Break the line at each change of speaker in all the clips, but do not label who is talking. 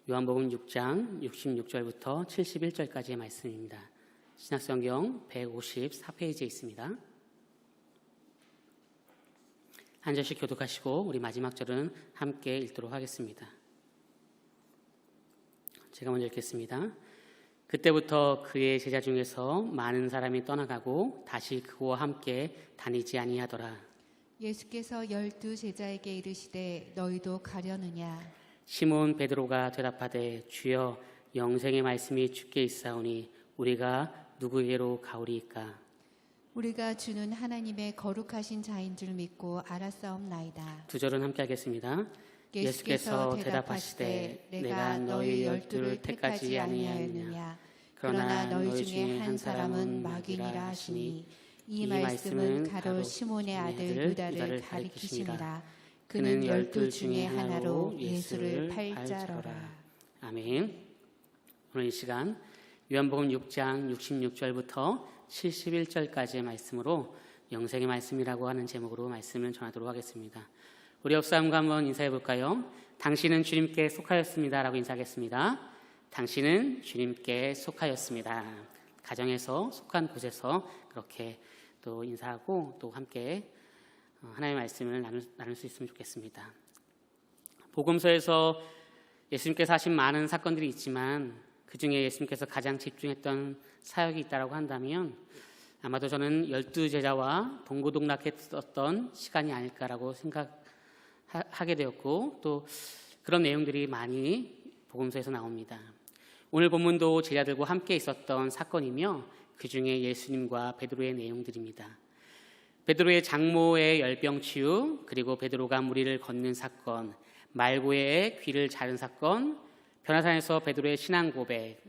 요한복음 6장 66절부터 71절까지의 말씀입니다. 신약성경 154페이지에 있습니다. 한 절씩 교독하시고 우리 마지막 절은 함께 읽도록 하겠습니다. 제가 먼저 읽겠습니다. 그때부터 그의 제자 중에서 많은 사람이 떠나가고 다시 그와 함께 다니지 아니하더라.
예수께서 12 제자에게 이르시되 너희도 가려느냐?
시몬 베드로가 대답하되 주여 영생의 말씀이 주께 있사오니 우리가 누구에게로 가오리이까?
우리가 주는 하나님의 거룩하신 자인 줄 믿고 알았사옵나이다.
두 절은 함께 하겠습니다. 예수께서 대답하시되 내가 너희 12를 택하지 아니하였느냐? 그러나 너희 중에 한 사람은 마귀니라 하시니 이 말씀은 가로 시몬의 아들 유다를 가리키심이라. 그는 12 중에 하나로 예수를 팔자러라. 아멘. 오늘 이 시간 요한복음 6장 66절부터 71절까지의 말씀으로 영생의 말씀이라고 하는 제목으로 말씀을 전하도록 하겠습니다. 우리 옆사람과 한번 인사해 볼까요? 당신은 주님께 속하였습니다 라고 인사하겠습니다. 당신은 주님께 속하였습니다. 가정에서 속한 곳에서 그렇게 또 인사하고 또 함께 하나님의 말씀을 나눌 수 있으면 좋겠습니다. 복음서에서 예수님께서 하신 많은 사건들이 있지만 그 중에 예수님께서 가장 집중했던 사역이 있다고 한다면 아마도 저는 12 제자와 동고동락했었던 시간이 아닐까라고 생각하게 되었고 또 그런 내용들이 많이 복음서에서 나옵니다. 오늘 본문도 제자들과 함께 있었던 사건이며 그 중에 예수님과 베드로의 내용들입니다. 베드로의 장모의 열병 치유, 그리고 베드로가 무리를 걷는 사건, 말고의 귀를 자른 사건, 변화산에서 베드로의 신앙 고백,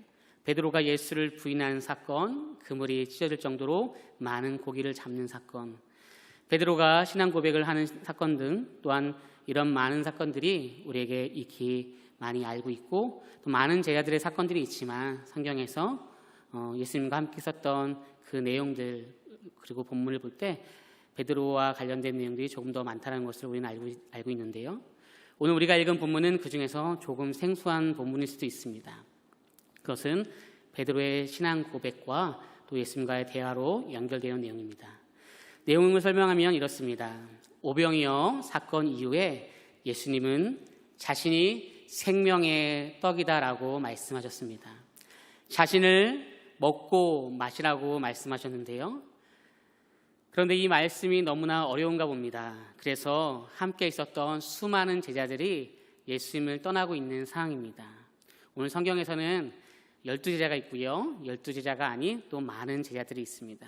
베드로가 예수를 부인하는 사건, 그물이 찢어질 정도로 많은 고기를 잡는 사건, 베드로가 신앙 고백을 하는 사건 등 또한 이런 많은 사건들이 우리에게 익히 많이 알고 있고 또 많은 제자들의 사건들이 있지만 성경에서 예수님과 함께 있었던 그 내용들 그리고 본문을 볼 때 베드로와 관련된 내용들이 조금 더 많다는 것을 우리는 알고 있는데요. 오늘 우리가 읽은 본문은 그 중에서 조금 생소한 본문일 수도 있습니다. 그것은 베드로의 신앙 고백과 또 예수님과의 대화로 연결되는 내용입니다. 내용을 설명하면 이렇습니다. 오병이어 사건 이후에 예수님은 자신이 생명의 떡이다라고 말씀하셨습니다. 자신을 먹고 마시라고 말씀하셨는데요. 그런데 이 말씀이 너무나 어려운가 봅니다. 그래서 함께 있었던 수많은 제자들이 예수님을 떠나고 있는 상황입니다. 오늘 성경에서는 12 제자가 있고요. 12 제자가 아닌 또 많은 제자들이 있습니다.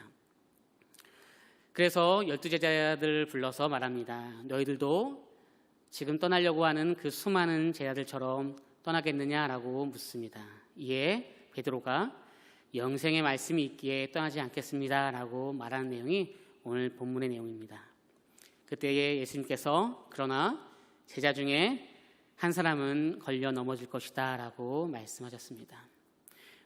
그래서 12 제자들을 불러서 말합니다. 너희들도 지금 떠나려고 하는 그 수많은 제자들처럼 떠나겠느냐라고 묻습니다. 이에 베드로가 영생의 말씀이 있기에 떠나지 않겠습니다 라고 말하는 내용이 오늘 본문의 내용입니다. 그때에 예수님께서 그러나 제자 중에 한 사람은 걸려 넘어질 것이다 라고 말씀하셨습니다.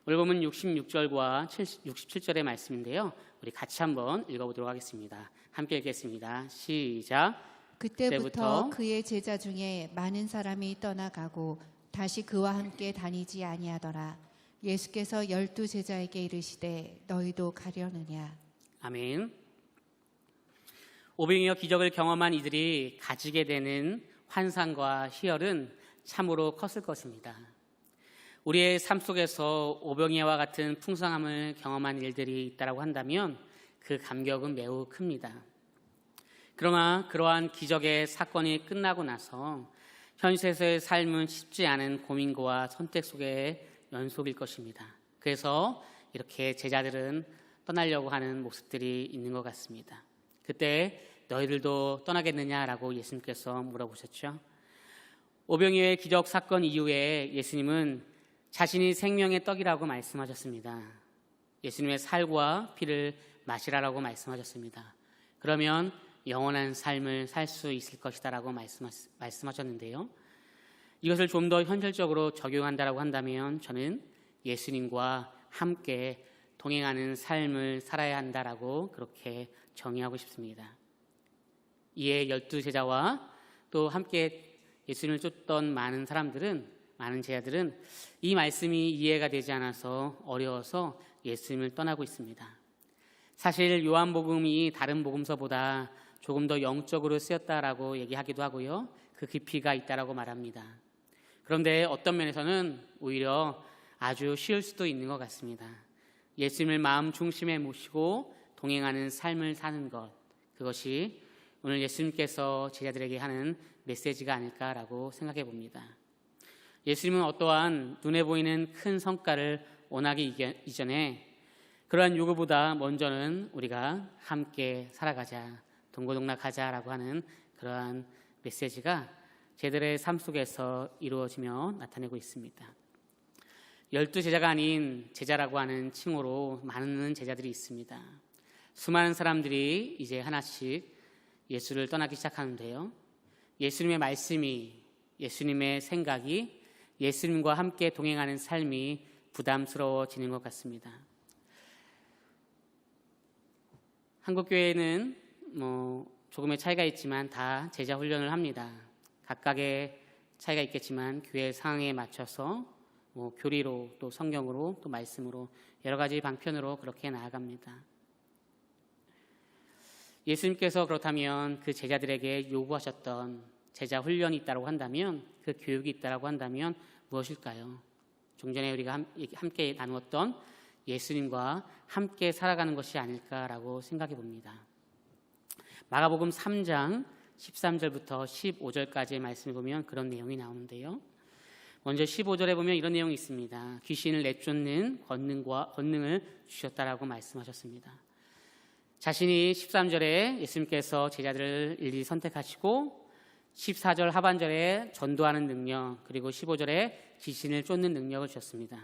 오늘 본문 66절과 67절의 말씀인데요. 우리 같이 한번 읽어보도록 하겠습니다. 함께 읽겠습니다. 시작.
그때부터 그의 제자 중에 많은 사람이 떠나가고 다시 그와 함께 다니지 아니하더라. 예수께서 12 제자에게 이르시되 너희도 가려느냐?
아멘. 오병이어 기적을 경험한 이들이 가지게 되는 환상과 희열은 참으로 컸을 것입니다. 우리의 삶 속에서 오병이어와 같은 풍성함을 경험한 일들이 있다고 한다면 그 감격은 매우 큽니다. 그러나 그러한 기적의 사건이 끝나고 나서 현실에서의 삶은 쉽지 않은 고민과 선택 속의 연속일 것입니다. 그래서 이렇게 제자들은 떠나려고 하는 모습들이 있는 것 같습니다. 그때 너희들도 떠나겠느냐라고 예수님께서 물어보셨죠. 오병이어의 기적 사건 이후에 예수님은 자신이 생명의 떡이라고 말씀하셨습니다. 예수님의 살과 피를 마시라라고 말씀하셨습니다. 그러면 영원한 삶을 살 수 있을 것이다라고 말씀하셨는데요. 이것을 좀 더 현실적으로 적용한다라고 한다면 저는 예수님과 함께 동행하는 삶을 살아야 한다라고 그렇게 정의하고 싶습니다. 이에 12 제자와 또 함께 예수님을 쫓던 많은 사람들은 많은 제자들은 이 말씀이 이해가 되지 않아서 어려워서 예수님을 떠나고 있습니다. 사실 요한복음이 다른 복음서보다 조금 더 영적으로 쓰였다라고 얘기하기도 하고요. 그 깊이가 있다라고 말합니다. 그런데 어떤 면에서는 오히려 아주 쉬울 수도 있는 것 같습니다. 예수님을 마음 중심에 모시고 동행하는 삶을 사는 것, 그것이 오늘 예수님께서 제자들에게 하는 메시지가 아닐까라고 생각해 봅니다. 예수님은 어떠한 눈에 보이는 큰 성과를 원하기 이전에 그러한 요구보다 먼저는 우리가 함께 살아가자, 동고동락하자라고 하는 그러한 메시지가 제자들의 삶 속에서 이루어지며 나타내고 있습니다. 12제자가 아닌 제자라고 하는 칭호로 많은 제자들이 있습니다. 수많은 사람들이 이제 하나씩 예수를 떠나기 시작하는데요. 예수님의 말씀이, 예수님의 생각이, 예수님과 함께 동행하는 삶이 부담스러워지는 것 같습니다. 한국교회는 조금의 차이가 있지만 다 제자 훈련을 합니다. 각각의 차이가 있겠지만 교회 상황에 맞춰서 교리로 또 성경으로 또 말씀으로 여러 가지 방편으로 그렇게 나아갑니다. 예수님께서 그렇다면 그 제자들에게 요구하셨던 제자 훈련이 있다고 한다면, 그 교육이 있다고 한다면 무엇일까요? 좀 전에 우리가 함께 나누었던 예수님과 함께 살아가는 것이 아닐까라고 생각해 봅니다. 마가복음 3장 13절부터 15절까지의 말씀을 보면 그런 내용이 나오는데요. 먼저 15절에 보면 이런 내용이 있습니다. 귀신을 내쫓는 권능을 주셨다라고 말씀하셨습니다. 자신이 13절에 예수님께서 제자들을 일일이 선택하시고 14절 하반절에 전도하는 능력, 그리고 15절에 귀신을 쫓는 능력을 주셨습니다.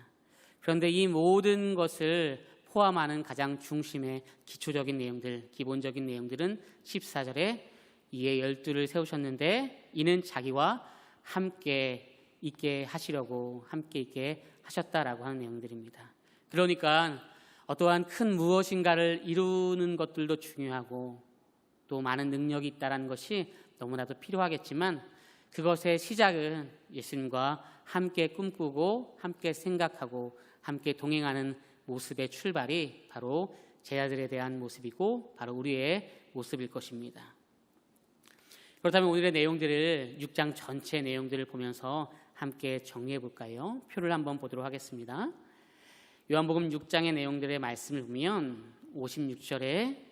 그런데 이 모든 것을 포함하는 가장 중심의 기초적인 내용들, 기본적인 내용들은 14절에 이에 12를 세우셨는데 이는 자기와 함께 있게 하시려고 함께 있게 하셨다라고 하는 내용들입니다. 그러니까 어떠한 큰 무엇인가를 이루는 것들도 중요하고 또 많은 능력이 있다는 것이 너무나도 필요하겠지만 그것의 시작은 예수님과 함께 꿈꾸고 함께 생각하고 함께 동행하는 모습의 출발이 바로 제자들에 대한 모습이고 바로 우리의 모습일 것입니다. 그렇다면 오늘의 내용들을 6장 전체 내용들을 보면서 함께 정리해 볼까요? 표를 한번 보도록 하겠습니다. 요한복음 6장의 내용들의 말씀을 보면 56절에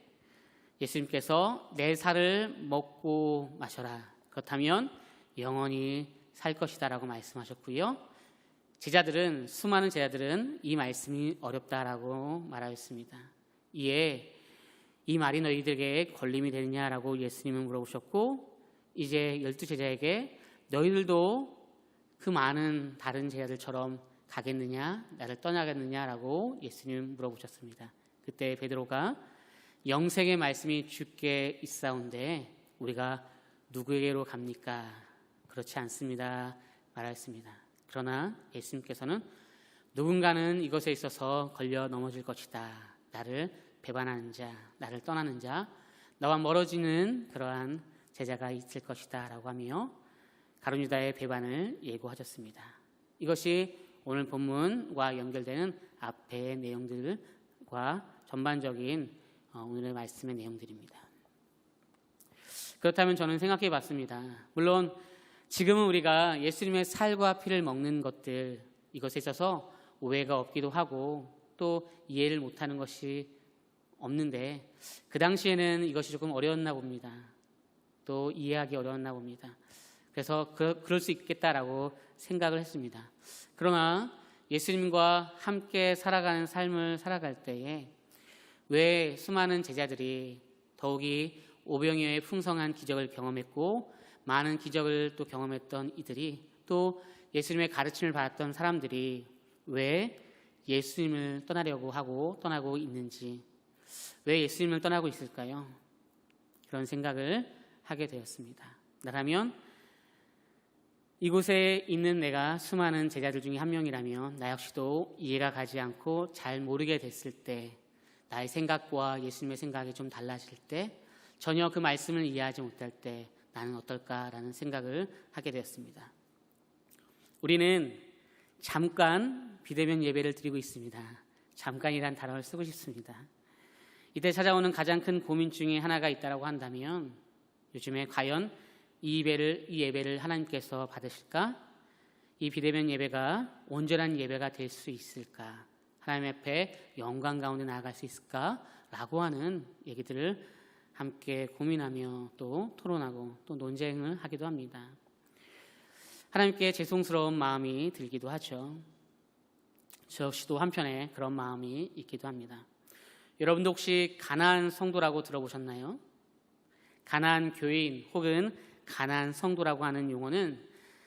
예수님께서 내 살을 먹고 마셔라. 그렇다면 영원히 살 것이다 라고 말씀하셨고요. 수많은 제자들은 이 말씀이 어렵다라고 말하였습니다. 이에 이 말이 너희들에게 걸림이 되느냐라고 예수님은 물어보셨고 이제 12제자에게 너희들도 그 많은 다른 제자들처럼 가겠느냐, 나를 떠나겠느냐라고 예수님 물어보셨습니다. 그때 베드로가 영생의 말씀이 주께 있사온데 우리가 누구에게로 갑니까? 그렇지 않습니다 말하였습니다. 그러나 예수님께서는 누군가는 이것에 있어서 걸려 넘어질 것이다. 나를 배반하는 자, 나를 떠나는 자, 나와 멀어지는 그러한 제자가 있을 것이다 라고 하며 가룟유다의 배반을 예고하셨습니다. 이것이 오늘 본문과 연결되는 앞의 내용들과 전반적인 오늘의 말씀의 내용들입니다. 그렇다면 저는 생각해 봤습니다. 물론 지금은 우리가 예수님의 살과 피를 먹는 것들, 이것에 있어서 오해가 없기도 하고 또 이해를 못하는 것이 없는데 그 당시에는 이것이 조금 어려웠나 봅니다. 또 이해하기 어려웠나 봅니다. 그래서 그럴 수 있겠다라고 생각을 했습니다. 그러나 예수님과 함께 살아가는 삶을 살아갈 때에 왜 수많은 제자들이 더욱이 오병이어의 풍성한 기적을 경험했고 많은 기적을 또 경험했던 이들이 또 예수님의 가르침을 받았던 사람들이 왜 예수님을 떠나려고 하고 떠나고 있는지, 왜 예수님을 떠나고 있을까요? 그런 생각을 하게 되었습니다. 나라면 이곳에 있는 내가 수많은 제자들 중에 한 명이라면 나 역시도 이해가 가지 않고 잘 모르게 됐을 때, 나의 생각과 예수님의 생각이 좀 달라질 때, 전혀 그 말씀을 이해하지 못할 때 나는 어떨까라는 생각을 하게 되었습니다. 우리는 잠깐 비대면 예배를 드리고 있습니다. 잠깐이란 단어를 쓰고 싶습니다. 이때 찾아오는 가장 큰 고민 중에 하나가 있다고 한다면 요즘에 과연 이 예배를 하나님께서 받으실까? 이 비대면 예배가 온전한 예배가 될 수 있을까? 하나님 앞에 영광 가운데 나아갈 수 있을까? 라고 하는 얘기들을 함께 고민하며 또 토론하고 또 논쟁을 하기도 합니다. 하나님께 죄송스러운 마음이 들기도 하죠. 저 역시도 한편에 그런 마음이 있기도 합니다. 여러분도 혹시 가나안 성도라고 들어보셨나요? 가나안 교인 혹은 가나안 성도라고 하는 용어는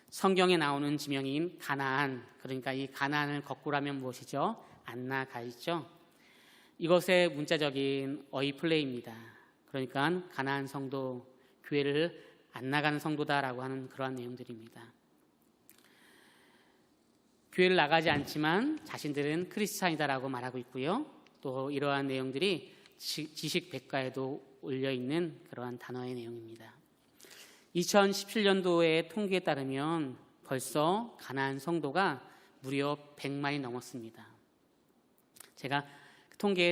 성경에 나오는 지명인 가나안, 그러니까 이 가나안을 거꾸로 하면 무엇이죠? 안 나가 있죠. 이것의 문자적인 어휘 플레이입니다. 그러니까 가나안 성도, 교회를 안 나가는 성도다라고 하는 그러한 내용들입니다. 교회를 나가지 않지만 자신들은 크리스찬이다라고 말하고 있고요. 또 이러한 내용들이 지식 백과에도 올려 있는 그러한 단어의 내용입니다. 2017년도의 통계에 따르면 벌써 가나안 성도가 무려 100만이 넘었습니다. 제가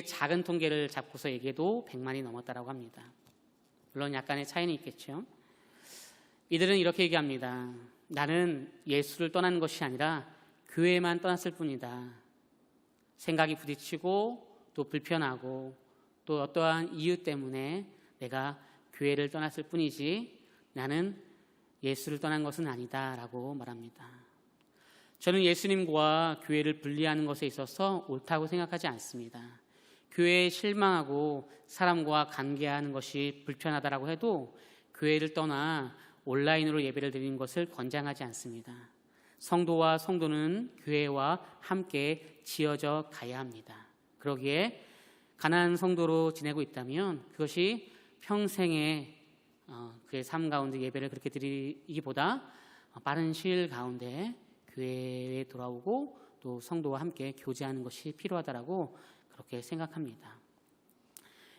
작은 통계를 잡고서 얘기해도 100만이 넘었다고 합니다. 물론 약간의 차이는 있겠죠. 이들은 이렇게 얘기합니다. 나는 예수를 떠난 것이 아니라 교회만 떠났을 뿐이다. 생각이 부딪히고 또 불편하고 또 어떠한 이유 때문에 내가 교회를 떠났을 뿐이지 나는 예수를 떠난 것은 아니다 라고 말합니다. 저는 예수님과 교회를 분리하는 것에 있어서 옳다고 생각하지 않습니다. 교회에 실망하고 사람과 관계하는 것이 불편하다고 해도 교회를 떠나 온라인으로 예배를 드리는 것을 권장하지 않습니다. 성도와 성도는 교회와 함께 지어져 가야 합니다. 그러기에 가나안 성도로 지내고 있다면 그것이 평생의 그의 삶 가운데 예배를 그렇게 드리기보다 빠른 시일 가운데 교회에 돌아오고 또 성도와 함께 교제하는 것이 필요하다라고 그렇게 생각합니다.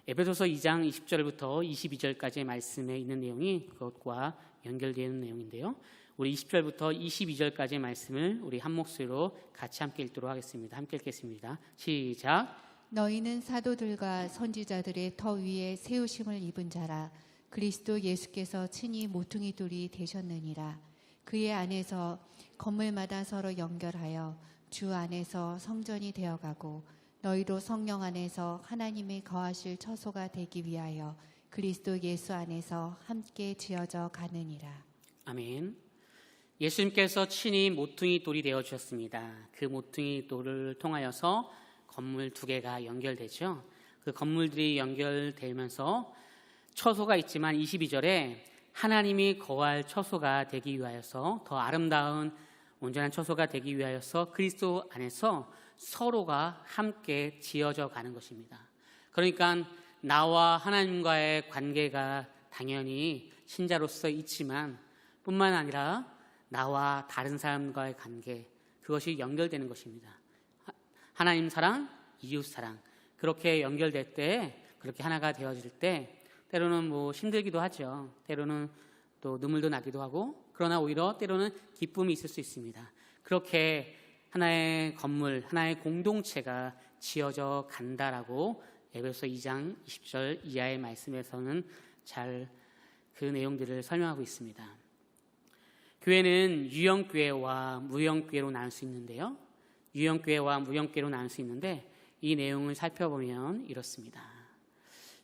에베소서 2장 20절부터 22절까지의 말씀에 있는 내용이 그것과 연결되는 내용인데요. 우리 20절부터 22절까지의 말씀을 우리 한 목소리로 같이 함께 읽도록 하겠습니다. 함께 읽겠습니다. 시작.
너희는 사도들과 선지자들의 터 위에 세우심을 입은 자라. 그리스도 예수께서 친히 모퉁이 돌이 되셨느니라. 그의 안에서 건물마다 서로 연결하여 주 안에서 성전이 되어가고 너희도 성령 안에서 하나님의 거하실 처소가 되기 위하여 그리스도 예수 안에서 함께 지어져 가느니라.
아멘. 예수님께서 친히 모퉁이 돌이 되어주셨습니다. 그 모퉁이 돌을 통하여서 건물 2개가 연결되죠. 그 건물들이 연결되면서 처소가 있지만 22절에 하나님이 거할 처소가 되기 위하여서 더 아름다운 온전한 처소가 되기 위하여서 그리스도 안에서 서로가 함께 지어져 가는 것입니다. 그러니까 나와 하나님과의 관계가 당연히 신자로서 있지만 뿐만 아니라 나와 다른 사람과의 관계, 그것이 연결되는 것입니다. 하나님 사랑, 이웃 사랑, 그렇게 연결될 때, 그렇게 하나가 되어질 때 때로는 힘들기도 하죠. 때로는 또 눈물도 나기도 하고, 그러나 오히려 때로는 기쁨이 있을 수 있습니다. 그렇게 하나의 건물, 하나의 공동체가 지어져 간다라고 에베소 2장 20절 이하의 말씀에서는 잘 그 내용들을 설명하고 있습니다. 교회는 유형교회와 무형교회로 나눌 수 있는데요. 유형교회와 무형교회로 나눌 수 있는데 이 내용을 살펴보면 이렇습니다.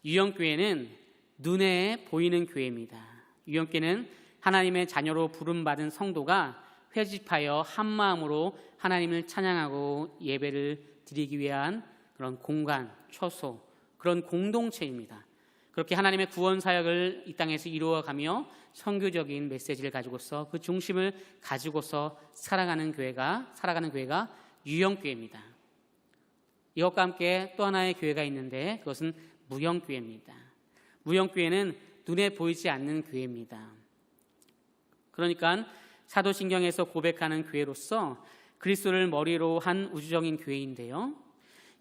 유형교회는 눈에 보이는 교회입니다. 유형교회는 하나님의 자녀로 부름받은 성도가 회집하여 한 마음으로 하나님을 찬양하고 예배를 드리기 위한 그런 공간, 처소, 그런 공동체입니다. 그렇게 하나님의 구원 사역을 이 땅에서 이루어가며 선교적인 메시지를 가지고서 그 중심을 가지고서 살아가는 교회가 유형교회입니다. 이것과 함께 또 하나의 교회가 있는데 그것은 무형교회입니다. 무형교회는 눈에 보이지 않는 교회입니다. 그러니까 사도신경에서 고백하는 교회로서 그리스도를 머리로 한 우주적인 교회인데요.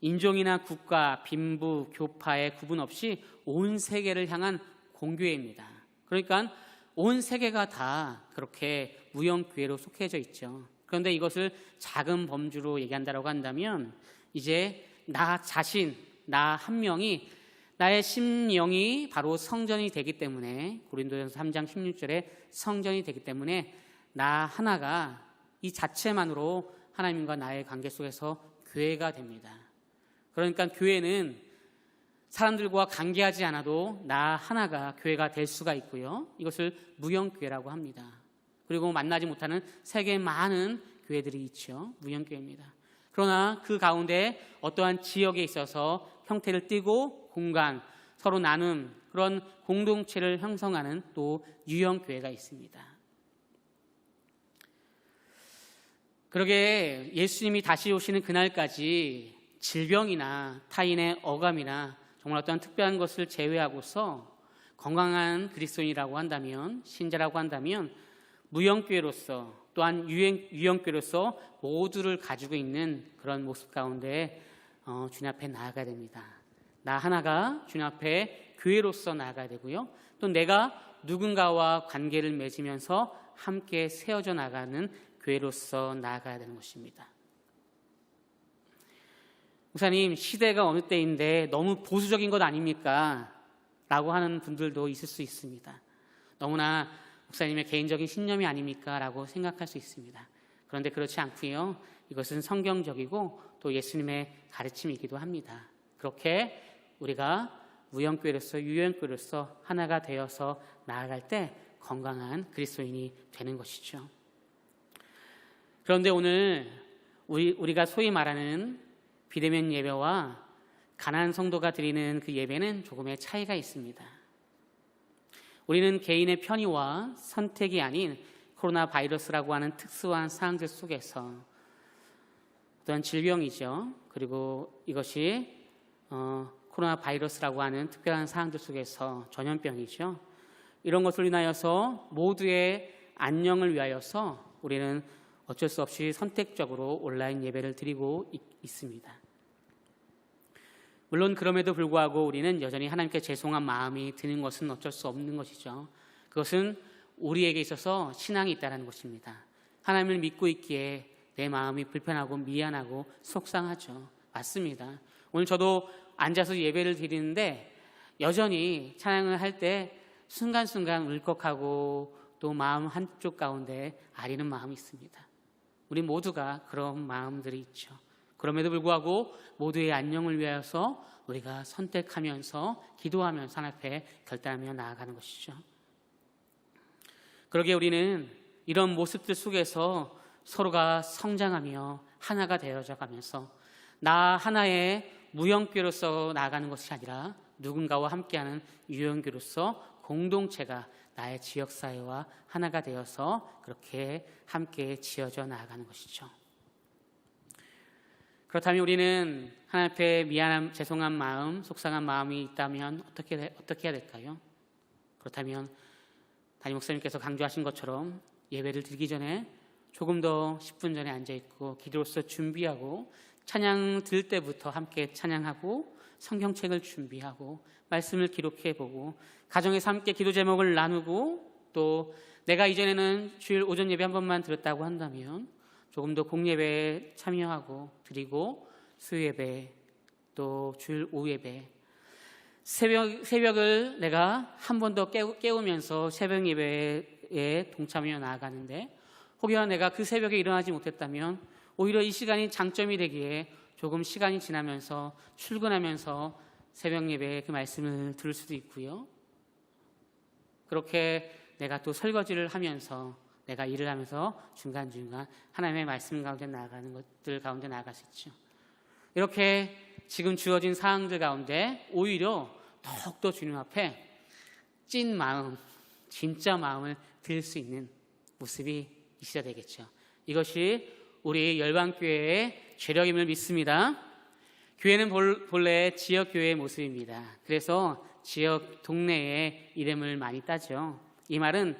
인종이나 국가, 빈부, 교파의 구분 없이 온 세계를 향한 공교회입니다. 그러니까 온 세계가 다 그렇게 무형교회로 속해져 있죠. 그런데 이것을 작은 범주로 얘기한다라고 한다면 이제 나 자신, 나 한 명이 나의 심령이 바로 성전이 되기 때문에 고린도전서 3장 16절에 성전이 되기 때문에 나 하나가 이 자체만으로 하나님과 나의 관계 속에서 교회가 됩니다. 그러니까 교회는 사람들과 관계하지 않아도 나 하나가 교회가 될 수가 있고요. 이것을 무형교회라고 합니다. 그리고 만나지 못하는 세계에 많은 교회들이 있죠. 무형교회입니다. 그러나 그 가운데 어떠한 지역에 있어서 형태를 띠고 공간, 서로 나눔, 그런 공동체를 형성하는 또 유형교회가 있습니다. 그러게 예수님이 다시 오시는 그날까지 질병이나 타인의 어감이나 정말 어떤 특별한 것을 제외하고서 건강한 그리스도인이라고 한다면, 신자라고 한다면 무형교회로서 또한 유형교회로서 모두를 가지고 있는 그런 모습 가운데 주님 앞에 나아가야 됩니다. 나 하나가 주님 앞에 교회로서 나아가야 되고요. 또 내가 누군가와 관계를 맺으면서 함께 세워져 나가는 교회로서 나아가야 되는 것입니다. 목사님, 시대가 어느 때인데 너무 보수적인 것 아닙니까? 라고 하는 분들도 있을 수 있습니다. 너무나 목사님의 개인적인 신념이 아닙니까? 라고 생각할 수 있습니다. 그런데 그렇지 않고요. 이것은 성경적이고 또 예수님의 가르침이기도 합니다. 그렇게 우리가 무형교회로서 유형교회로서 하나가 되어서 나아갈 때 건강한 그리스도인이 되는 것이죠. 그런데 오늘 우리가 소위 말하는 비대면 예배와 가난한 성도가 드리는 그 예배는 조금의 차이가 있습니다. 우리는 개인의 편의와 선택이 아닌 코로나 바이러스라고 하는 특수한 상황들 속에서 어떤 질병이죠. 그리고 이것이 코로나 바이러스라고 하는 특별한 상황들 속에서 전염병이죠. 이런 것을 인하여서 모두의 안녕을 위하여서 우리는 어쩔 수 없이 선택적으로 온라인 예배를 드리고 있습니다. 물론 그럼에도 불구하고 우리는 여전히 하나님께 죄송한 마음이 드는 것은 어쩔 수 없는 것이죠. 그것은 우리에게 있어서 신앙이 있다는 것입니다. 하나님을 믿고 있기에 내 마음이 불편하고 미안하고 속상하죠. 맞습니다. 오늘 저도 앉아서 예배를 드리는데 여전히 찬양을 할 때 순간순간 울컥하고 또 마음 한쪽 가운데 아리는 마음이 있습니다. 우리 모두가 그런 마음들이 있죠. 그럼에도 불구하고 모두의 안녕을 위하여서 우리가 선택하면서 기도하면서 하나님 앞에 결단하며 나아가는 것이죠. 그러기에 우리는 이런 모습들 속에서 서로가 성장하며 하나가 되어져 가면서 나 하나의 무형교로서 나아가는 것이 아니라 누군가와 함께하는 유형교로서 공동체가 나의 지역사회와 하나가 되어서 그렇게 함께 지어져 나아가는 것이죠. 그렇다면 우리는 하나님 앞에 미안함, 죄송한 마음, 속상한 마음이 있다면 어떻게 해야 될까요? 그렇다면 담임 목사님께서 강조하신 것처럼 예배를 드리기 전에 조금 더 10분 전에 앉아있고 기도로서 준비하고 찬양 들 때부터 함께 찬양하고 성경책을 준비하고 말씀을 기록해보고 가정에서 함께 기도 제목을 나누고 또 내가 이전에는 주일 오전 예배 한 번만 드렸다고 한다면 조금 더 공예배에 참여하고 드리고 수요예배 또 주일 오후 예배 새벽을 내가 한 번 더 깨우면서 새벽 예배에 동참하며 나아가는데 혹여나 내가 그 새벽에 일어나지 못했다면 오히려 이 시간이 장점이 되기에 조금 시간이 지나면서 출근하면서 새벽 예배에 그 말씀을 들을 수도 있고요. 그렇게 내가 또 설거지를 하면서 내가 일을 하면서 중간중간 하나님의 말씀 가운데 나아가는 것들 가운데 나아갈 수 있죠. 이렇게 지금 주어진 상황들 가운데 오히려 더욱더 주님 앞에 찐 마음, 진짜 마음을 드릴 수 있는 모습이 있어야 되겠죠. 이것이 우리 열방교회의 죄력임을 믿습니다. 교회는 본래 지역교회의 모습입니다. 그래서 지역 동네의 이름을 많이 따죠. 이 말의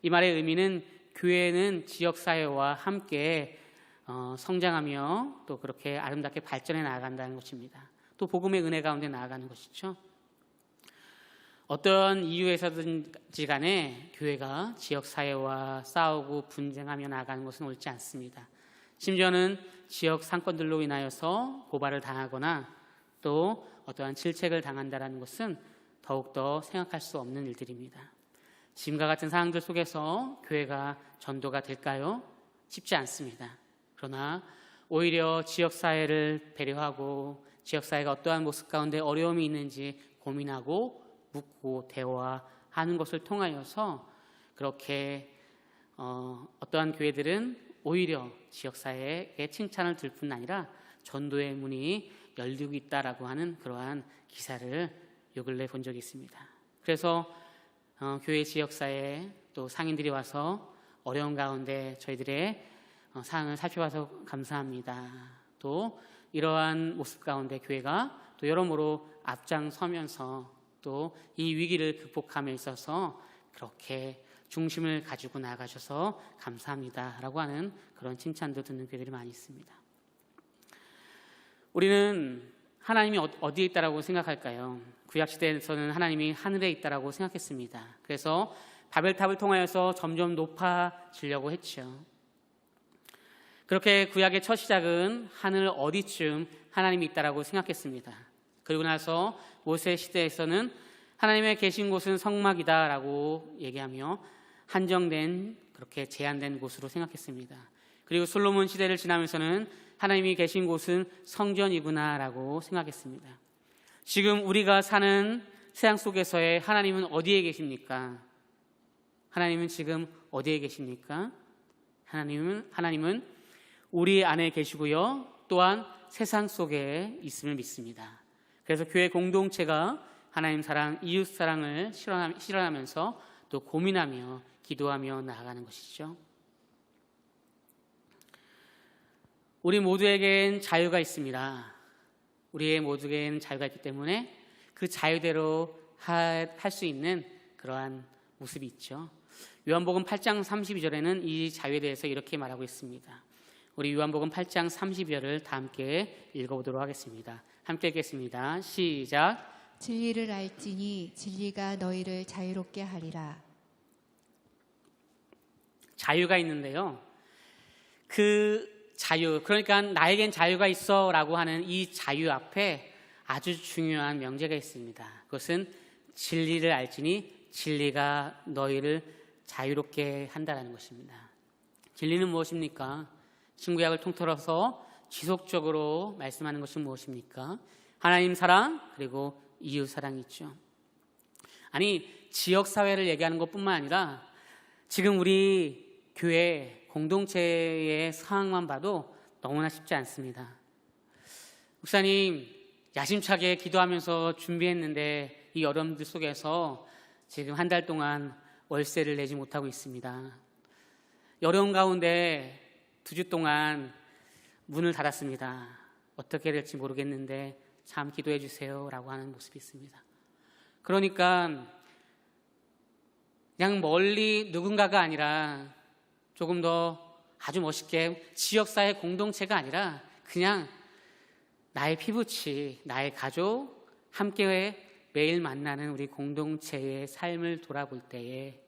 의미는 교회는 지역사회와 함께 성장하며 또 그렇게 아름답게 발전해 나아간다는 것입니다. 또 복음의 은혜 가운데 나아가는 것이죠. 어떤 이유에서든지 간에 교회가 지역사회와 싸우고 분쟁하며 나아가는 것은 옳지 않습니다. 심지어는 지역 상권들로 인하여서 고발을 당하거나 또 어떠한 질책을 당한다는 것은 더욱더 생각할 수 없는 일들입니다. 지금과 같은 상황들 속에서 교회가 전도가 될까요? 쉽지 않습니다. 그러나 오히려 지역사회를 배려하고 지역사회가 어떠한 모습 가운데 어려움이 있는지 고민하고 묻고 대화하는 것을 통하여서 그렇게 어떠한 교회들은 오히려 지역사회에 칭찬을 들 뿐 아니라 전도의 문이 열리고 있다라고 하는 그러한 기사를 요 근래 본 적이 있습니다. 그래서 교회 지역사회에 또 상인들이 와서 어려운 가운데 저희들의 상황을 살펴봐서 감사합니다. 또 이러한 모습 가운데 교회가 또 여러모로 앞장서면서 또 이 위기를 극복함에 있어서 그렇게 중심을 가지고 나가셔서 감사합니다라고 하는 그런 칭찬도 듣는 교회들이 많이 있습니다. 우리는 하나님이 어디에 있다라고 생각할까요? 구약시대에서는 하나님이 하늘에 있다라고 생각했습니다. 그래서 바벨탑을 통하여서 점점 높아지려고 했죠. 그렇게 구약의 첫 시작은 하늘 어디쯤 하나님이 있다라고 생각했습니다. 그리고 나서 모세 시대에서는 하나님의 계신 곳은 성막이다라고 얘기하며 한정된 그렇게 제한된 곳으로 생각했습니다. 그리고 솔로몬 시대를 지나면서는 하나님이 계신 곳은 성전이구나라고 생각했습니다. 지금 우리가 사는 세상 속에서의 하나님은 어디에 계십니까? 하나님은 지금 어디에 계십니까? 하나님은 우리 안에 계시고요. 또한 세상 속에 있음을 믿습니다. 그래서 교회 공동체가 하나님 사랑, 이웃 사랑을 실현하면서 또 고민하며 기도하며 나아가는 것이죠. 우리 모두에겐 자유가 있습니다. 우리 모두에겐 자유가 있기 때문에 그 자유대로 할 수 있는 그러한 모습이 있죠. 요한복음 8장 32절에는 이 자유에 대해서 이렇게 말하고 있습니다. 우리 요한복음 8장 32절을 다 함께 읽어보도록 하겠습니다. 함께 읽겠습니다. 시작.
진리를 알지니 진리가 너희를 자유롭게 하리라.
자유가 있는데요. 그 자유, 그러니까 나에겐 자유가 있어 라고 하는 이 자유 앞에 아주 중요한 명제가 있습니다. 그것은 진리를 알지니 진리가 너희를 자유롭게 한다는 것입니다. 진리는 무엇입니까? 신구약을 통틀어서 지속적으로 말씀하는 것은 무엇입니까? 하나님 사랑 그리고 이웃 사랑이 있죠. 아니 지역사회를 얘기하는 것뿐만 아니라 지금 우리 교회 공동체의 상황만 봐도 너무나 쉽지 않습니다. 목사님 야심차게 기도하면서 준비했는데 이 어려움들 속에서 지금 한 달 동안 월세를 내지 못하고 있습니다. 어려운 가운데 2주 동안 문을 닫았습니다. 어떻게 될지 모르겠는데 참 기도해 주세요 라고 하는 모습이 있습니다. 그러니까 그냥 멀리 누군가가 아니라 조금 더 아주 멋있게 지역사회 공동체가 아니라 그냥 나의 피부치, 나의 가족, 함께 매일 만나는 우리 공동체의 삶을 돌아볼 때에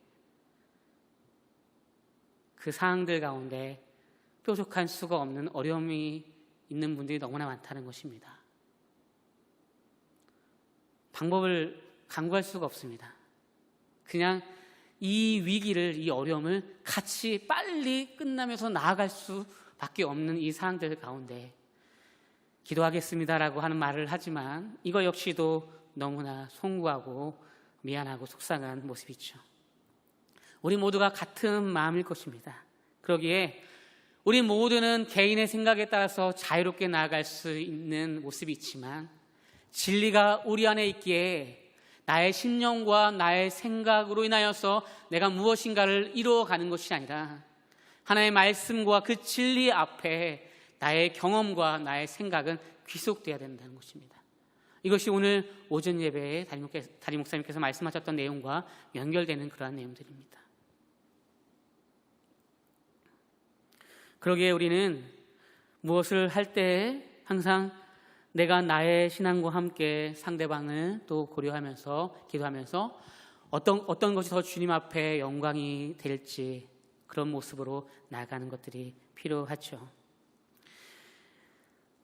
그 상황들 가운데 뾰족한 수가 없는 어려움이 있는 분들이 너무나 많다는 것입니다. 방법을 강구할 수가 없습니다. 그냥 이 위기를, 이 어려움을 같이 빨리 끝나면서 나아갈 수밖에 없는 이 상황들 가운데 기도하겠습니다라고 하는 말을 하지만 이거 역시도 너무나 송구하고 미안하고 속상한 모습이죠. 우리 모두가 같은 마음일 것입니다. 그러기에 우리 모두는 개인의 생각에 따라서 자유롭게 나아갈 수 있는 모습이 있지만 진리가 우리 안에 있기에 나의 신념과 나의 생각으로 인하여서 내가 무엇인가를 이루어가는 것이 아니라 하나님의 말씀과 그 진리 앞에 나의 경험과 나의 생각은 귀속되어야 된다는 것입니다. 이것이 오늘 오전 예배에 담임 목사님께서 말씀하셨던 내용과 연결되는 그러한 내용들입니다. 그러기에 우리는 무엇을 할 때 항상 내가 나의 신앙과 함께 상대방을 또 고려하면서 기도하면서 어떤 것이 더 주님 앞에 영광이 될지 그런 모습으로 나아가는 것들이 필요하죠.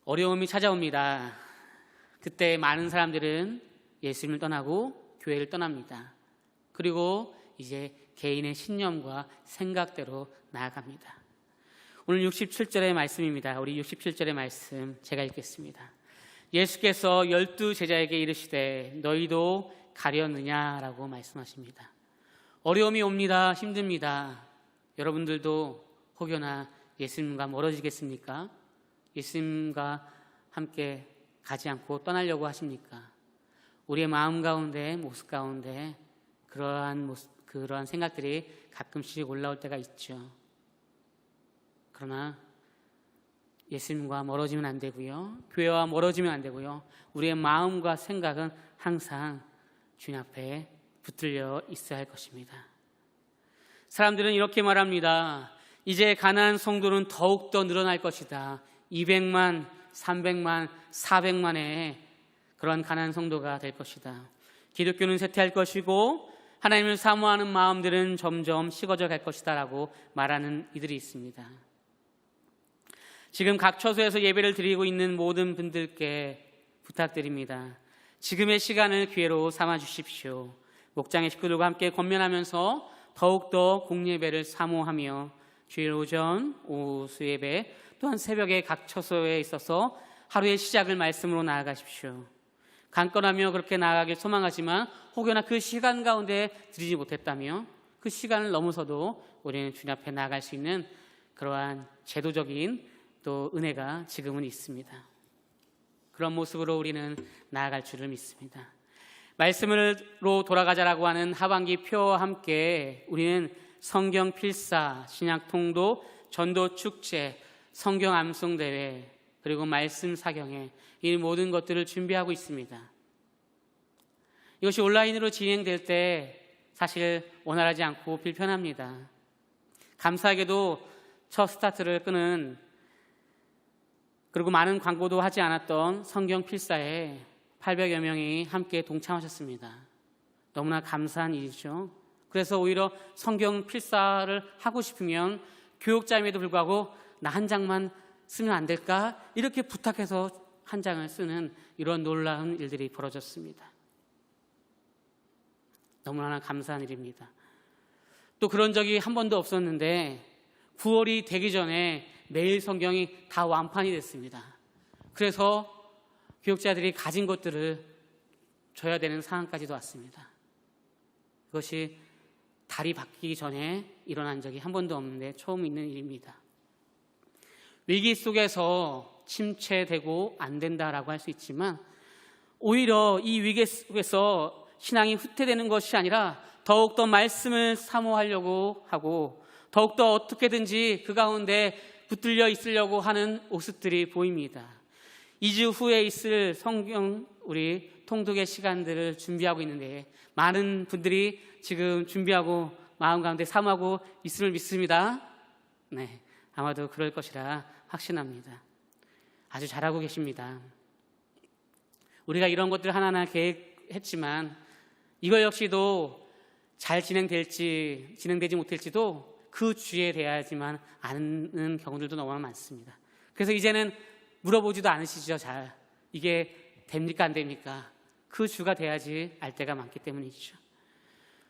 어려움이 찾아옵니다. 그때 많은 사람들은 예수님을 떠나고 교회를 떠납니다. 그리고 이제 개인의 신념과 생각대로 나아갑니다. 오늘 67절의 말씀입니다. 우리 67절의 말씀 제가 읽겠습니다. 예수께서 12 제자에게 이르시되 너희도 가려느냐라고 말씀하십니다. 어려움이 옵니다. 힘듭니다. 여러분들도 혹여나 예수님과 멀어지겠습니까? 예수님과 함께 가지 않고 떠나려고 하십니까? 우리의 마음 가운데, 모습 가운데 그러한 생각들이 가끔씩 올라올 때가 있죠. 그러나 예수님과 멀어지면 안 되고요. 교회와 멀어지면 안 되고요. 우리의 마음과 생각은 항상 주님 앞에 붙들려 있어야 할 것입니다. 사람들은 이렇게 말합니다. 이제 가나안 성도는 더욱더 늘어날 것이다. 200만, 300만, 400만의 그런 가나안 성도가 될 것이다. 기독교는 쇠퇴할 것이고 하나님을 사모하는 마음들은 점점 식어져 갈 것이다 라고 말하는 이들이 있습니다. 지금 각 처소에서 예배를 드리고 있는 모든 분들께 부탁드립니다. 지금의 시간을 기회로 삼아 주십시오. 목장의 식구들과 함께 권면하면서 더욱더 공예배를 사모하며 주일 오전, 오후 수예배, 또한 새벽에 각 처소에 있어서 하루의 시작을 말씀으로 나아가십시오. 강건하며 그렇게 나아가길 소망하지만 혹여나 그 시간 가운데 드리지 못했다며 그 시간을 넘어서도 우리는 주님 앞에 나아갈 수 있는 그러한 제도적인 또 은혜가 지금은 있습니다. 그런 모습으로 우리는 나아갈 줄을 믿습니다. 말씀으로 돌아가자라고 하는 하반기 표와 함께 우리는 성경 필사, 신약 통도, 전도 축제, 성경 암송 대회, 그리고 말씀 사경회, 이 모든 것들을 준비하고 있습니다. 이것이 온라인으로 진행될 때 사실 원활하지 않고 불편합니다. 감사하게도 첫 스타트를 끄는 그리고 많은 광고도 하지 않았던 성경 필사에 800여 명이 함께 동참하셨습니다. 너무나 감사한 일이죠. 그래서 오히려 성경 필사를 하고 싶으면 교육자임에도 불구하고 나 한 장만 쓰면 안 될까? 이렇게 부탁해서 한 장을 쓰는 이런 놀라운 일들이 벌어졌습니다. 너무나 감사한 일입니다. 또 그런 적이 한 번도 없었는데 9월이 되기 전에 매일 성경이 다 완판이 됐습니다. 그래서 교육자들이 가진 것들을 줘야 되는 상황까지도 왔습니다. 그것이 달이 바뀌기 전에 일어난 적이 한 번도 없는데 처음 있는 일입니다. 위기 속에서 침체되고 안 된다라고 할 수 있지만 오히려 이 위기 속에서 신앙이 후퇴되는 것이 아니라 더욱더 말씀을 사모하려고 하고 더욱더 어떻게든지 그 가운데 붙들려 있으려고 하는 모습들이 보입니다. 2주 후에 있을 성경 우리 통독의 시간들을 준비하고 있는데 많은 분들이 지금 준비하고 마음 가운데 사모하고 있음을 믿습니다. 네, 아마도 그럴 것이라 확신합니다. 아주 잘하고 계십니다. 우리가 이런 것들 하나하나 계획했지만 이거 역시도 잘 진행되지 못할지도 그 주에 돼야지만 아는 경우들도 너무 많습니다. 그래서 이제는 물어보지도 않으시죠. 잘 이게 됩니까 안 됩니까? 그 주가 돼야지 알 때가 많기 때문이죠.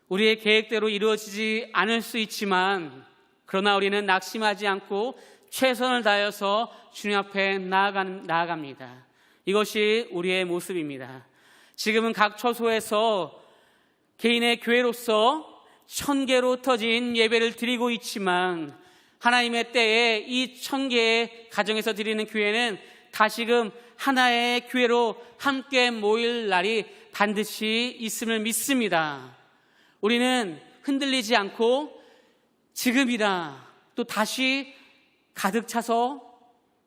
우리의 계획대로 이루어지지 않을 수 있지만 그러나 우리는 낙심하지 않고 최선을 다해서 주님 앞에 나아갑니다. 이것이 우리의 모습입니다. 지금은 각 처소에서 개인의 교회로서 1000개로 터진 예배를 드리고 있지만 하나님의 때에 이 1000개의 가정에서 드리는 교회는 다시금 하나의 교회로 함께 모일 날이 반드시 있음을 믿습니다. 우리는 흔들리지 않고 지금이다 또 다시 가득 차서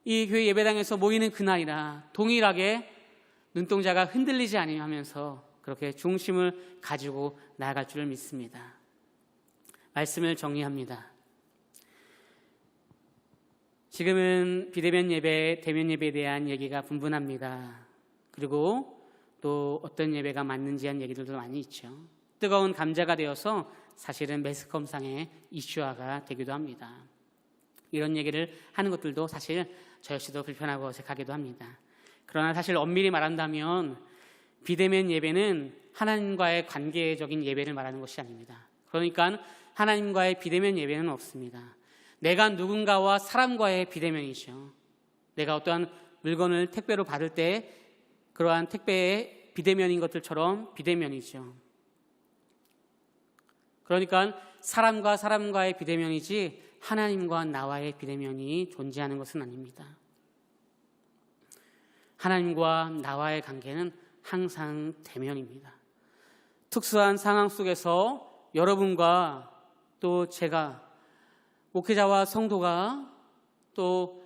이 교회 예배당에서 모이는 그날이나 동일하게 눈동자가 흔들리지 아니하면서 그렇게 중심을 가지고 나아갈 줄을 믿습니다. 말씀을 정리합니다. 지금은 비대면 예배, 대면 예배에 대한 얘기가 분분합니다. 그리고 또 어떤 예배가 맞는지 한 얘기들도 많이 있죠. 뜨거운 감자가 되어서 사실은 매스컴상의 이슈화가 되기도 합니다. 이런 얘기를 하는 것들도 사실 저 역시도 불편하고 어색하기도 합니다. 그러나 사실 엄밀히 말한다면 비대면 예배는 하나님과의 관계적인 예배를 말하는 것이 아닙니다. 그러니까 하나님과의 비대면 예배는 없습니다. 내가 누군가와 사람과의 비대면이죠. 내가 어떠한 물건을 택배로 받을 때 그러한 택배의 비대면인 것들처럼 비대면이죠. 그러니까 사람과 사람과의 비대면이지 하나님과 나와의 비대면이 존재하는 것은 아닙니다. 하나님과 나와의 관계는 항상 대면입니다. 특수한 상황 속에서 여러분과 또 제가, 목회자와 성도가 또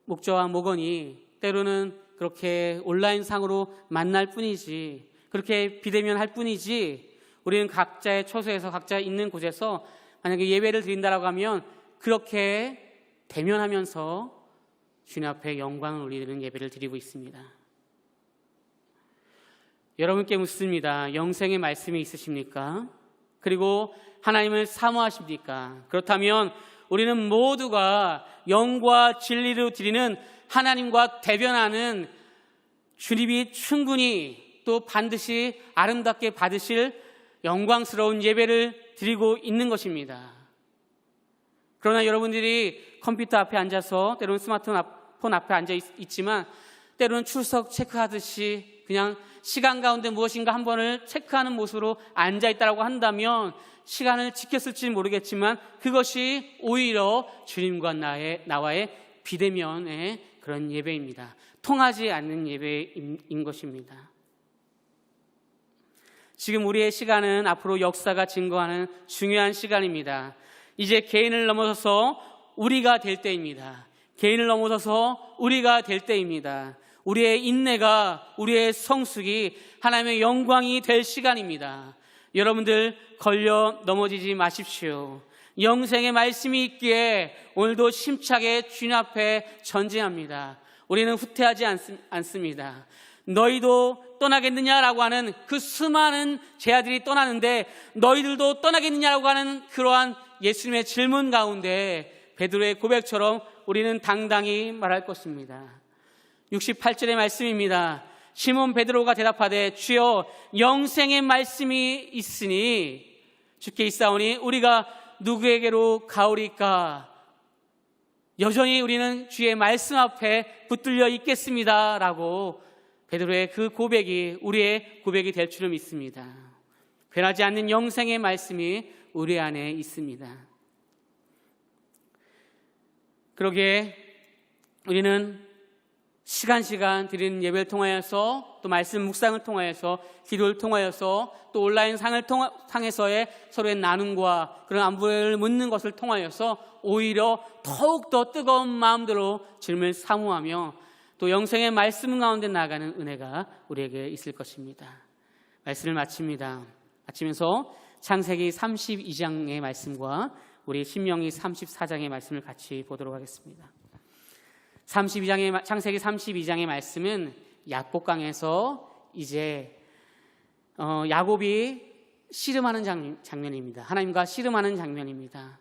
목자와 목원이 때로는 그렇게 온라인상으로 만날 뿐이지, 그렇게 비대면 할 뿐이지, 우리는 각자의 처소에서 각자 있는 곳에서 만약에 예배를 드린다라고 하면 그렇게 대면하면서 주님 앞에 영광을 올리는 예배를 드리고 있습니다. 여러분께 묻습니다. 영생의 말씀이 있으십니까? 그리고 하나님을 사모하십니까? 그렇다면 우리는 모두가 영과 진리로 드리는 하나님과 대변하는 주님이 충분히 또 반드시 아름답게 받으실 영광스러운 예배를 드리고 있는 것입니다. 그러나 여러분들이 컴퓨터 앞에 앉아서 때로는 스마트폰 앞에 앉아 있지만 때로는 출석 체크하듯이 그냥 시간 가운데 무엇인가 한 번을 체크하는 모습으로 앉아 있다고 한다면 시간을 지켰을지 모르겠지만 그것이 오히려 주님과 나와의 비대면의 그런 예배입니다. 통하지 않는 예배인 것입니다. 지금 우리의 시간은 앞으로 역사가 증거하는 중요한 시간입니다. 이제 개인을 넘어서서 우리가 될 때입니다. 개인을 넘어서서 우리가 될 때입니다. 우리의 인내가, 우리의 성숙이 하나님의 영광이 될 시간입니다. 여러분들 걸려 넘어지지 마십시오. 영생의 말씀이 있기에 오늘도 심차게 주님 앞에 전진합니다. 우리는 후퇴하지 않습니다. 너희도 떠나겠느냐라고 하는 그 수많은 제 아들이 떠나는데 너희들도 떠나겠느냐라고 하는 그러한 예수님의 질문 가운데 베드로의 고백처럼 우리는 당당히 말할 것입니다. 68절의 말씀입니다. 시몬 베드로가 대답하되 주여 영생의 말씀이 있으니 주께 있사오니 우리가 누구에게로 가오리까? 여전히 우리는 주의 말씀 앞에 붙들려 있겠습니다 라고 베드로의 그 고백이 우리의 고백이 될 줄을 믿습니다. 변하지 않는 영생의 말씀이 우리 안에 있습니다. 그러기에 우리는 시간 드리는 예배를 통하여서 또 말씀 묵상을 통하여서 기도를 통하여서 또 온라인 상에서의 서로의 나눔과 그런 안부를 묻는 것을 통하여서 오히려 더욱더 뜨거운 마음대로 주님을 사모하며 또 영생의 말씀 가운데 나아가는 은혜가 우리에게 있을 것입니다. 말씀을 마칩니다. 마치면서 창세기 32장의 말씀과 우리 신명기 34장의 말씀을 같이 보도록 하겠습니다. 창세기 32장의 말씀은 야복강에서 이제 야곱이 씨름하는 장면입니다. 하나님과 씨름하는 장면입니다.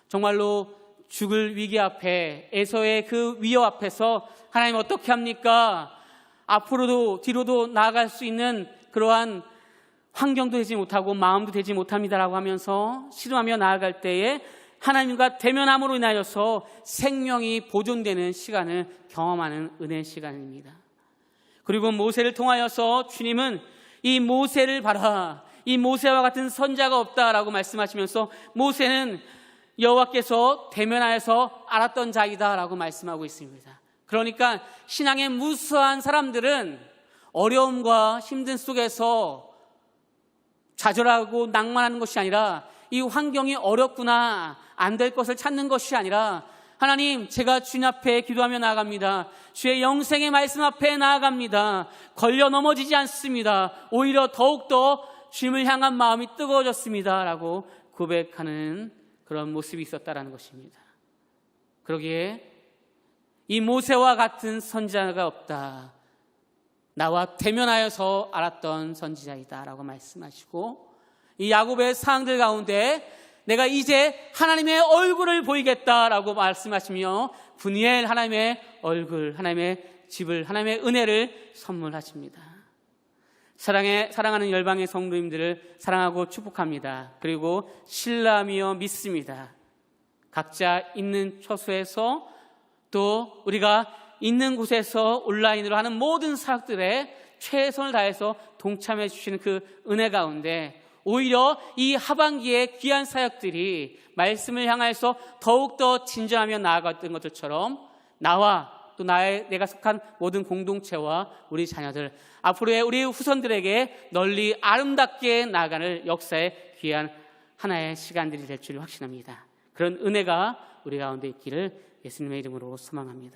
정말로 죽을 위기 앞에 에서의 그 위협 앞에서 하나님 어떻게 합니까? 앞으로도 뒤로도 나아갈 수 있는 그러한 환경도 되지 못하고 마음도 되지 못합니다라고 하면서 씨름하며 나아갈 때에 하나님과 대면함으로 인하여서 생명이 보존되는 시간을 경험하는 은혜의 시간입니다. 그리고 모세를 통하여서 주님은 이 모세를 봐라, 이 모세와 같은 선자가 없다라고 말씀하시면서 모세는 여호와께서 대면하여서 알았던 자이다라고 말씀하고 있습니다. 그러니까 신앙의 무수한 사람들은 어려움과 힘든 속에서 좌절하고 낭만하는 것이 아니라 이 환경이 어렵구나, 안 될 것을 찾는 것이 아니라 하나님, 제가 주님 앞에 기도하며 나아갑니다. 주의 영생의 말씀 앞에 나아갑니다. 걸려 넘어지지 않습니다. 오히려 더욱더 주님을 향한 마음이 뜨거워졌습니다 라고 고백하는 그런 모습이 있었다라는 것입니다. 그러기에 이 모세와 같은 선지자가 없다, 나와 대면하여서 알았던 선지자이다 라고 말씀하시고 이 야곱의 사항들 가운데 내가 이제 하나님의 얼굴을 보이겠다라고 말씀하시며 분이엘 하나님의 얼굴, 하나님의 집을, 하나님의 은혜를 선물하십니다. 사랑하는 열방의 성도님들을 사랑하고 축복합니다. 그리고 신뢰하며 믿습니다. 각자 있는 처소에서 또 우리가 있는 곳에서 온라인으로 하는 모든 사역들에 최선을 다해서 동참해 주시는 그 은혜 가운데 오히려 이 하반기에 귀한 사역들이 말씀을 향해서 더욱더 진전하며 나아갔던 것들처럼 나와 또 내가 속한 모든 공동체와 우리 자녀들, 앞으로의 우리 후손들에게 널리 아름답게 나아가는 역사의 귀한 하나의 시간들이 될 줄 확신합니다. 그런 은혜가 우리 가운데 있기를 예수님의 이름으로 소망합니다.